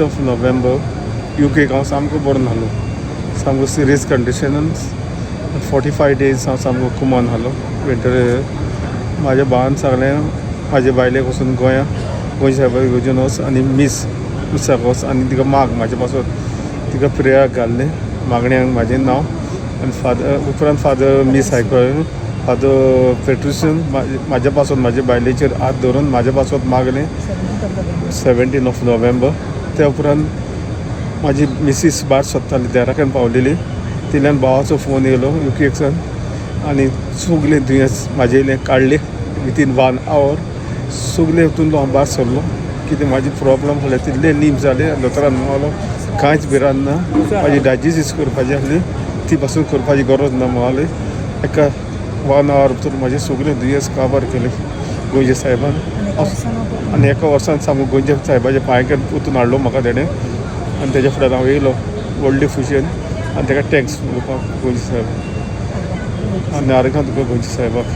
Of November UK हांव सामको बरो नाहलो, सामको सिरियस कंडिशनान 45 days हांव सामको कुमान आसलो विंटर. म्हाज्या भावान सांगलें म्हाजे बायलेक वचून गोंयच्या सायबाक घेवून वच आनी मिसाक वच आनी तिका माग म्हाजे पासून तिका प्रेयाक घाल्लें मागण्यांक म्हाजें नांव आनी उपरांत फादर मीस आयकलें. फादर पेट्रिशन म्हाज्या पासून म्हाजे बायलेचेर हात धरून म्हाज्या पासून मागलें 17 of November. त्या उपरांत म्हाजी मिसीस भायर सोदताली देराकेन पावलेली, तिल्यान भावाचो फोन येयलो UKसान आनी सगलें दुयेंस म्हाजे इल्लें काडलें विथीन 1 hour. सगलें हितून हांव भायर सरलो कितें म्हाजी प्रॉब्लम जालें तितलें लीप जालें. दोतोरान म्हणलो कांयच भिरांत ना, म्हाजी डायजेसीस करपाची आसली ती पासून करपाची गरज ना म्हणलें. एका 1 hour भितर म्हाजें सगलें दुयेंस काबार केलें गोंयच्या सायबान आनी एका वर्सान सामको गोंयच्या सायबाच्या पांयकेन वचून हाडलो म्हाका तेणें आनी तेज्या फुड्यान हांव येयलो व्हडले खुशयेन आनी ताका टॅक्स उलोवपाक गोंयच्या सायबाक आनी आर्गां तुका गोंयच्या सायबाक.